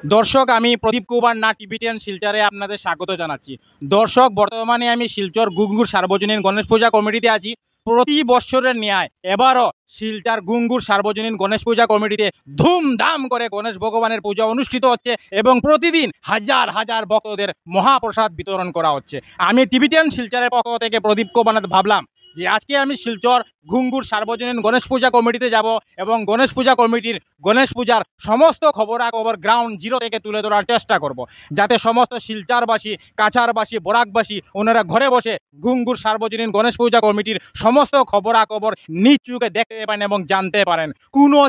দর্শক, আমি প্রদীপ কুমার নাথ টিভিটিএন শিলচরে আপনাদের স্বাগত জানাচ্ছি। দর্শক, বর্তমানে আমি শিলচর গুঙ্গুর সার্বজনীন গণেশ পূজা কমিটিতে আছি। প্রতি বছরের ন্যায় এবারও শিলচর গুঙ্গুর সার্বজনীন গণেশ পূজা কমিটিতে ধুমধাম করে গণেশ ভগবানের পূজা অনুষ্ঠিত হচ্ছে এবং প্রতিদিন হাজার হাজার ভক্তদের মহাপ্রসাদ বিতরণ করা হচ্ছে। আমি টিভিটিএন শিলচরের পক্ষ থেকে প্রদীপ কুমার নাথ ভাবলাম যে আজকে আমি শিলচর ঘুঙ্গুর সার্বজনীন গণেশ পূজা কমিটিতে যাব এবং গণেশ পূজা কমিটির গণেশ পূজার সমস্ত খবরাখবর গ্রাউন্ড জিরো থেকে তুলে ধরার চেষ্টা করব, যাতে সমস্ত শিলচরবাসী, কাছারবাসী, বরাকবাসী ওনারা ঘরে বসে ঘুঙ্গুর সার্বজনীন গণেশ পূজা কমিটির সমস্ত খবরাখবর নিজ চোখে দেখতে পারেন এবং জানতে পারেন। কোনো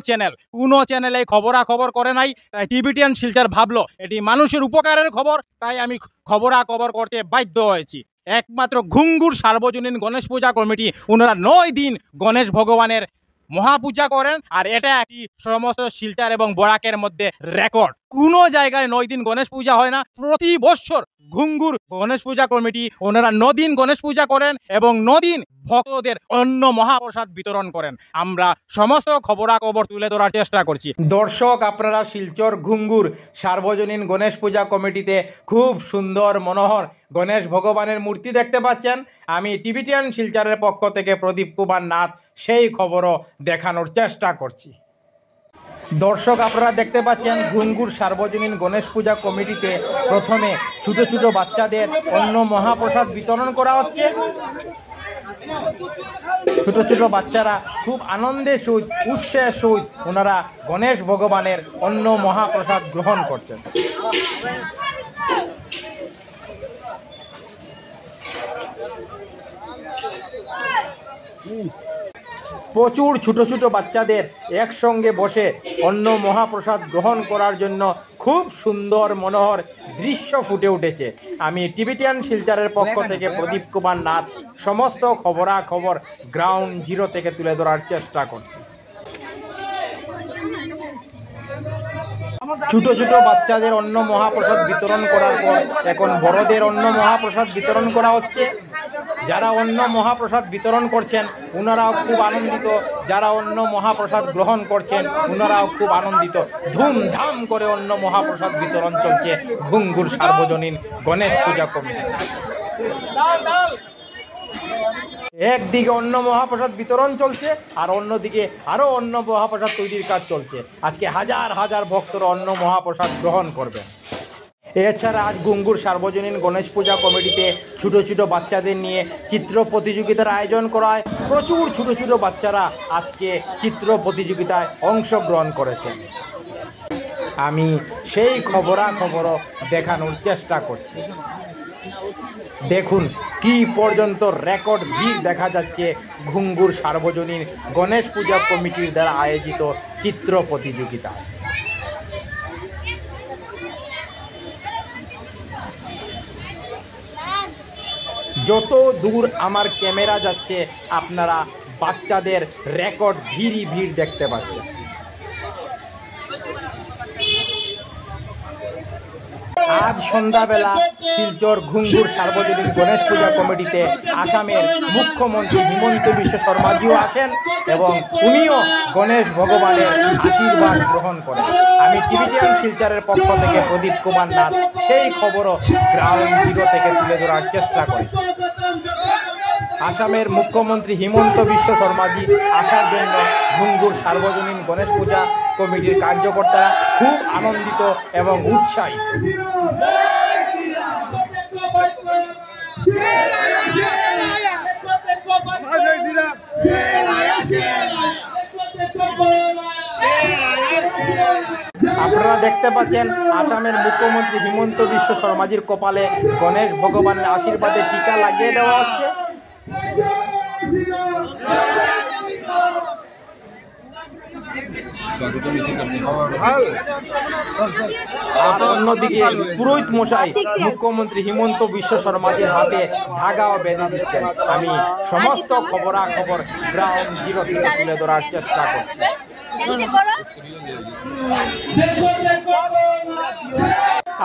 চ্যানেল এই খবরাখবর করে নাই, তাই টিভিটিএন শিলচর ভাবলো এটি মানুষের উপকারের খবর, তাই আমি খবরাখবর করতে বাধ্য হয়েছি। একমাত্র ঘুঙ্গুর সার্বজনীন গণেশ পূজা কমিটি ওনারা 9 দিন গণেশ ভগবানের মহাপূজা করেন, আর এটা একটি সমস্ত শিলচর এবং বরাকের মধ্যে রেকর্ড। কোনো জায়গায় 9 দিন গণেশ পূজা হয় না। প্রতি বছর ঘুঙ্গুর গণেশ পূজা কমিটি ওনারা 9 দিন গণেশ পূজা করেন এবং 9 দিন ভক্তদের অন্ন মহাপ্রসাদ বিতরণ করেন। আমরা সমস্ত খবরাখবর তুলে ধরার চেষ্টা করছি। দর্শক, আপনারা শিলচর ঘুঙ্গুর সার্বজনীন গণেশ পূজা কমিটিতে খুব সুন্দর মনোহর গণেশ ভগবানের মূর্তি দেখতে পাচ্ছেন। আমি টিভিটিএন শিলচরের পক্ষ থেকে প্রদীপ কুমার নাথ সেই খবরও দেখানোর চেষ্টা করছি। দর্শক, আপনারা দেখতে পাচ্ছেন ঘুঙ্গুর সার্বজনীন গণেশ পূজা কমিটিতে প্রথমে ছোট ছোট বাচ্চাদের অন্ন মহাপ্রসাদ বিতরণ করা হচ্ছে। ছোট ছোট বাচ্চারা খুব আনন্দের সহিত, উৎসাহের সহিত ওনারা গণেশ ভগবানের অন্ন মহাপ্রসাদ গ্রহণ করছেন। প্রচুর ছোট ছোট বাচ্চাদের একসঙ্গে বসে অন্ন মহাপ্রসাদ গ্রহণ করার জন্য খুব সুন্দর মনোহর দৃশ্য ফুটে উঠেছে। আমি টিভিটিএন শিলচরের পক্ষ থেকে প্রদীপ কুমার নাথ সমস্ত খবরাখবর গ্রাউন্ড জিরো থেকে তুলে ধরার চেষ্টা করছি। ছোট ছোট বাচ্চাদের অন্ন মহাপ্রসাদ বিতরণ করার পর এখন বড়দের অন্ন মহাপ্রসাদ বিতরণ করা হচ্ছে। যারা অন্ন মহাপ্রসাদ বিতরণ করছেন ওনারাও খুব আনন্দিত, যারা অন্ন মহাপ্রসাদ গ্রহণ করছেন ওনারাও খুব আনন্দিত। ধুমধাম করে অন্ন মহাপ্রসাদ বিতরণ চলছে ঘুঙ্গুর সার্বজনীন গণেশ পূজা কমিটি। একদিকে অন্ন মহাপ্রসাদ বিতরণ চলছে আর অন্যদিকে আরও অন্ন মহাপ্রসাদ তৈরির কাজ চলছে। আজকে হাজার হাজার ভক্তরা অন্ন মহাপ্রসাদ গ্রহণ করবেন। এছাড়া আজ ঘুঙ্গুর সার্বজনীন গণেশ পূজা কমিটিতে ছোট ছোট বাচ্চাদের নিয়ে চিত্র প্রতিযোগিতার আয়োজন করা হয়। প্রচুর ছোট ছোট বাচ্চারা আজকে চিত্র প্রতিযোগিতায় অংশগ্রহণ করেছেন। আমি সেই খবরাখবরও দেখানোর চেষ্টা করছি। দেখুন কি পর্যন্ত রেকর্ড ভিড় দেখা যাচ্ছে ঘুঙ্গুর সার্বজনীন গণেশ পূজা কমিটির দ্বারা আয়োজিত চিত্র প্রতিযোগিতায়। যত দূর আমার ক্যামেরা যাচ্ছে আপনারা বাচ্চাদের রেকর্ড ভিড় দেখতে পাচ্ছেন। আজ সন্ধ্যাবেলা শিলচর ঘুঙ্গুর সার্বজনীন গণেশ পূজা কমিটিতে আসামের মুখ্যমন্ত্রী হিমন্ত বিশ্ব শর্মাজিও আসেন এবং উনিও গণেশ ভগবানের আশীর্বাদ গ্রহণ করেন। আমি টিভিটিএন শিলচরের পক্ষ থেকে প্রদীপ কুমার নাথ সেই খবরও গ্রাউন্ড জিরো থেকে তুলে ধরার চেষ্টা করি। আসামের মুখ্যমন্ত্রী হিমন্ত বিশ্ব শর্মাজি আসার জন্য ঘুঙ্গুর সার্বজনীন গণেশ পূজা কমিটির কার্যকর্তারা খুব আনন্দিত এবং উৎসাহিত। আপনারা দেখতে পাচ্ছেন আসামের মুখ্যমন্ত্রী হিমন্ত বিশ্ব শর্মাজির কপালে গণেশ ভগবানের আশীর্বাদে টিকা লাগিয়ে দেওয়া হচ্ছে। অন্যদিকে পুরোহিত মশাই মুখ্যমন্ত্রী হিমন্ত বিশ্ব শর্মাজির হাতে ধাগাও বেঁধে দিচ্ছেন। আমি সমস্ত খবরাখবর গ্রাউন্ড জিরো থেকে তুলে ধরার চেষ্টা করছি।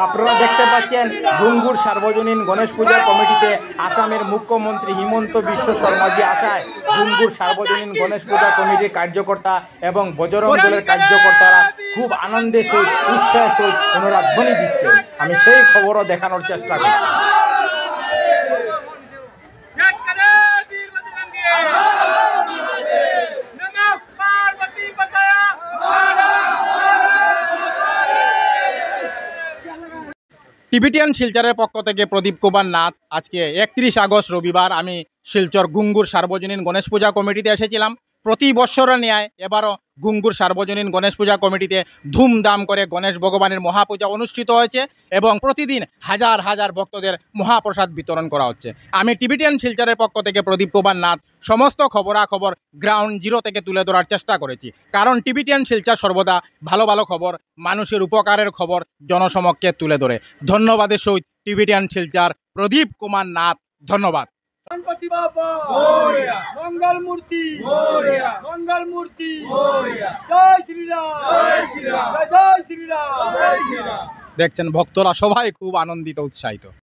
আপনারা দেখতে পাচ্ছেন ঘুঙ্গুর সার্বজনীন গণেশ পূজা কমিটিতে আসামের মুখ্যমন্ত্রী হিমন্ত বিশ্ব শর্মাজি আসায় ঘুঙ্গুর সার্বজনীন গণেশ পূজা কমিটির কার্যকর্তা এবং বজরং দলের কার্যকর্তারা খুব আনন্দের সহিত উৎসাহের সহিত ওনারা ধ্বনি দিচ্ছেন। আমি সেই খবরও দেখানোর চেষ্টা করছি। টিবিটিয়ান শিলচরের পক্ষ থেকে প্রদীপ কুমার নাথ। আজকে 31 আগস্ট রবিবার আমি শিলচর গুঙ্গুর সার্বজনীন গণেশ পূজা কমিটিতে এসেছিলাম। প্রতি বৎসরের ন্যায় এবারও গুঙ্গুর সার্বজনীন গণেশ পূজা কমিটিতে ধুমধাম করে গণেশ ভগবানের মহাপূজা অনুষ্ঠিত হয়েছে এবং প্রতিদিন হাজার হাজার ভক্তদের মহাপ্রসাদ বিতরণ করা হচ্ছে। আমি টিবিটিয়ান শিলচরের পক্ষ থেকে প্রদীপ কুমার নাথ সমস্ত খবরাখবর গ্রাউন্ড জিরো থেকে তুলে ধরার চেষ্টা করেছি, কারণ টিবিটিয়ান শিলচর সর্বদা ভালো ভালো খবর, মানুষের উপকারের খবর জনসমক্ষে তুলে ধরে। ধন্যবাদের সহিত টিবিটিয়ান শিলচর প্রদীপ কুমার নাথ। ধন্যবাদ। गणपति बापा मोरया, मंगल मूर्ति मोरया, मंगल मूर्ति मोरया, जय श्री राम, जय श्री राम, जय श्री राम, जय श्री राम। দেখছেন ভক্তরা সবাই খুব আনন্দিত উৎসাহিত।